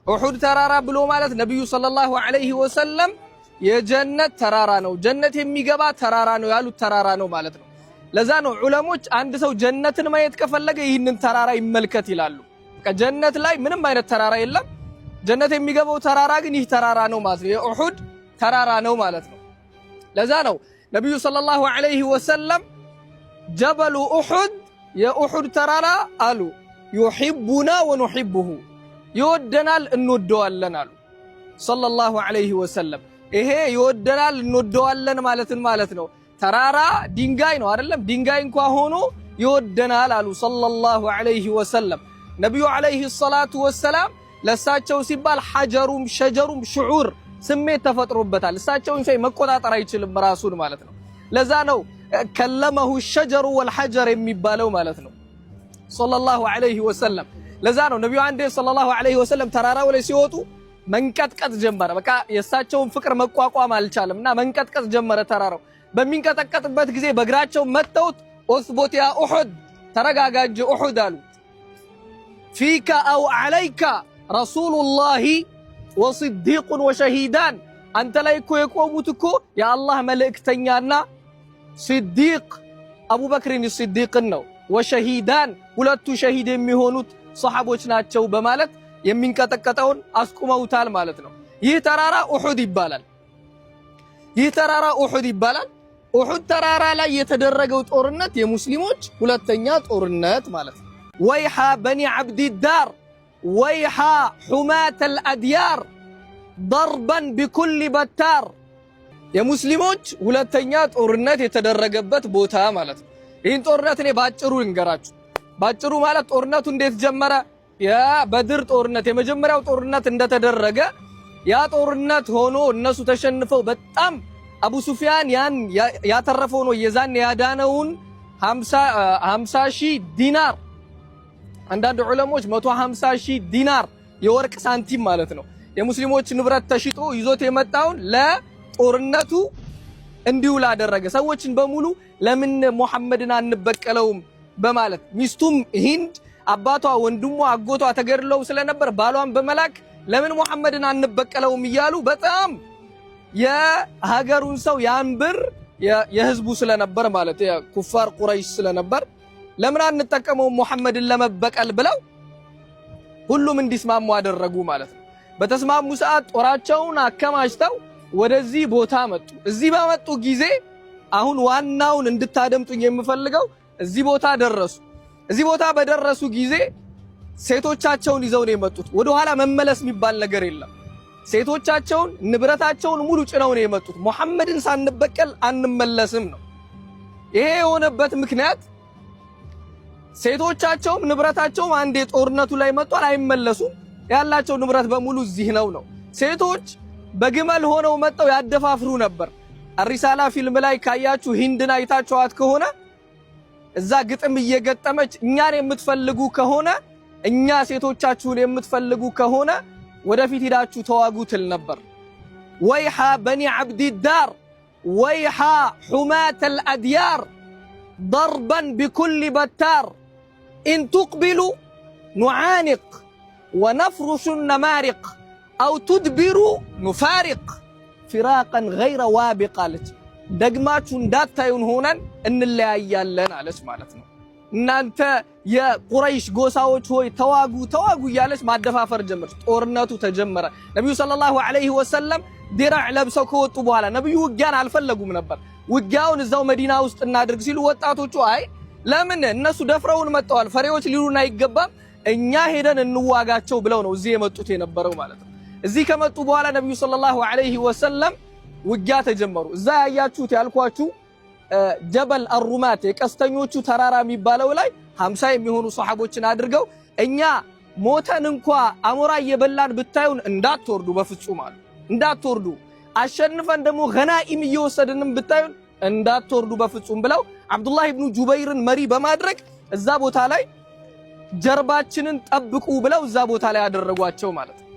ኡሁድ ተራራ ብሎ ማለት ነብዩ ሰለላሁ ዐለይሂ ወሰለም የጀነት ተራራ ነው ጀነት የሚገባ ተራራ ነው ያሉት ተራራ ነው ማለት ነው። ለዛ ነው ዑለሞች አንድ ሰው ጀነትን ማየት ከፈለገ ይህንን ተራራ ይመልከት ይላሉ። ከጀነት ላይ ምንም አይነት ተራራ የለም ጀነት የሚገባው ተራራ ግን ይህ ተራራ ነው ማለት ነው የኡሁድ ተራራ ነው ማለት ነው። ለዛ ነው ነብዩ ሰለላሁ ዐለይሂ ወሰለም ጀበሉ ኡሁድ የኡሁድ ተራራ አሉ يحبنا ونحبه ይወደናል እንወደዋለን አሉ ሰለላሁ ዐለይሂ ወሰለም። ይሄ ይወደናል እንወደዋለን ማለት ነው ተራራ ድንጋይ ነው አይደለም ድንጋይ እንኳን ሆኖ ይወደናል አሉ ሰለላሁ ዐለይሂ ወሰለም። ነብዩ ዐለይሂ ሰላቱ ወሰላም ለሳቸው ሲባል ሐጀሩም ሸጀሩም ሽዑር ስሜት ተፈጥሮበታል እሳቸውን ሸይ መቆጣጠር አይችልም ራሱን ማለት ነው። ለዛ ነው ከለመሁ الشجر والحجر የሚባለው ማለት ነው ሰለላሁ ዐለይሂ ወሰለም። ለዛ ነው ነብዩ አንዴ ሰለላሁ ዐለይሂ ወሰለም ተራራው ላይ ሲወጡ መንቀጥቀጥ ጀመረ። በቃ የሳቸውን ፍቅር መቋቋም አልቻለምና መንቀጥቀጥ ጀመረ ተራራው። በሚንቀጠቀጥበት ጊዜ በእግራቸው መተውት ኡስቡት ያ ኡሁድ ተረጋጋጅ ኡሁድ አሉ። ፊከ አው ዐለይከ ረሱሉላሂ ወሲዲቅ ወሸሂዳን አንተ ላይ እኮ የቆሙት እኮ የአላህ መልእክተኛና ሲዲቅ አቡበክርን ሲዲቅን ነው ወሸሂዳን ሁለቱ ሸሂድ የሚሆኑት ሷሐቦች ናቸው በማለት የሚንቀጠቀጠውን አስቁመውታል ማለት ነው። ይህ ተራራ ኡሁድ ይባላል። ይህ ተራራ ኡሁድ ይባላል። ኡሁድ ተራራ ላይ የተደረገው ጦርነት የሙስሊሞች ሁለተኛ ጦርነት ማለት ነው። ወይሃ በኒ ዓብዲዳር ወይሃ ሑማተ አልአድያር ضربا بكل بتار የሙስሊሞች ሁለተኛ ጦርነት የተደረገበት ቦታ ማለት ነው። ይህን ጦርነት እኔ ባጭሩ እንገራችሁ። ባጭሩ ማለት ጦርነቱ እንዴት ጀመረ? የበድር ጦርነት የመጀመሪያው ጦርነት እንደተደረገ ያ ጦርነት ሆኖ እነሱ ተሸንፈው በጣም አቡ ሱፊያን ያን ያተረፈው ነው የዛን ያዳነውን 50,000 ዲናር አንዳንድ ዑለሞች 150,000 ዲናር የወርቅ ሳንቲም ማለት ነው የሙስሊሞች ንብረት ተሽጦ ይዞት የመጣውን ለጦርነቱ እንዲውል አደረገ። ሰዎችን በሙሉ ለምን ሙሐመድን አንበቀለውም በማለት ሚስቱም ሂንድ አባቷ ወንድሟ አጎቷ ተገድለው ስለነበር ባሏን በመላክ ለምን ሙሐመድን አንበቀለውም እያሉ በጣም የሀገሩን ሰው ያንብር የህዝቡ ስለነበር ማለት የኩፋር ቁረይሽ ስለነበር ለምን አንጠቀመው ሙሐመድን ለመበቀል ብለው ሁሉም እንዲስማሙ አደረጉ ማለት ነው። በተስማሙ ሰዓት ጦራቸውን አከማችተው ወደዚህ ቦታ መጡ። እዚህ በመጡ ጊዜ አሁን ዋናውን እንድታደምጡኝ የምፈልገው እዚህ ቦታ ደረሱ። እዚህ ቦታ በደረሱ ጊዜ ሴቶቻቸውን ይዘው ነው የመጡት። ወደ ኋላ መመለስ የሚባል ነገር የለም። ሴቶቻቸውን ንብረታቸውን ሙሉ ጭነው ነው የመጡት። ሙሐመድን ሳንበቀል አንመለስም ነው። ይሄ የሆነበት ምክንያት ሴቶቻቸውም ንብረታቸውም አንዴ ጦርነቱ ላይ መጥቷል አይመለሱም። ያላቸው ንብረት በሙሉ እዚህ ነው። ሴቶች በግመል ሆነው መጣው ያደፋፍሩ ነበር። አሪሳላ ፊልም ላይ ካያችሁ ሂንድን አይታችኋት ከሆነ እዛ ግጥም እየገጠመች እኛን የምትፈልጉ ከሆነ እኛ ሴቶቻችሁን የምትፈልጉ ከሆነ ወደፊት ሄዳችሁ ተዋጉ ትል ነበር። ወይሃ በኒ ዓብዲዳር ወይሃ ሑማተ አልአድያር ضربا بكل بتار إن تقبلوا نعانق ونفرش النمارق أو تدبروا نفارق فراقا غير وابق አለች። ደግማችሁ እንዳታዩን ሆነን እንለያያለን አለች ማለት ነው። እናንተ የቁረይሽ ጎሳዎች ሆይ ተዋጉ ተዋጉ እያለች ማደፋፈር ጀመረች። ጦርነቱ ተጀመረ። ነብዩ ሰለላሁ ዐለይሂ ወሰለም ዲራዕ ለብሰው ከወጡ በኋላ ነብዩ ውጊያን አልፈለጉም ነበር። ውጊያውን እዛው መዲና ውስጥ እናድርግ ሲሉ ወጣቶቹ አይ ለምን እነሱ ደፍረውን መጣዋል ፈሬዎች ሊሉን አይገባም እኛ ሄደን እንዋጋቸው ብለው ነው እዚህ የመጡት የነበረው ማለት ነው። እዚህ ከመጡ በኋላ ነብዩ ሰለላሁ ዐለይሂ ወሰለም ውጊያ ተጀመሩ። እዛ ያያችሁት ያልኳችሁ ጀበል አሩማት የቀስተኞቹ ተራራ የሚባለው ላይ 50 የሚሆኑ ሷሐቦችን አድርገው እኛ ሞተን እንኳን አሞራ እየበላን ብታዩን እንዳትወርዱ በፍጹም አሉ። እንዳትወርዱ አሸንፈን ደግሞ ገናኢም እየወሰድንም ብታዩን እንዳትወርዱ በፍጹም ብለው አብዱላህ ኢብኑ ጁበይርን መሪ በማድረግ እዛ ቦታ ላይ ጀርባችንን ጠብቁ ብለው እዛ ቦታ ላይ ያደረጓቸው ማለት ነው።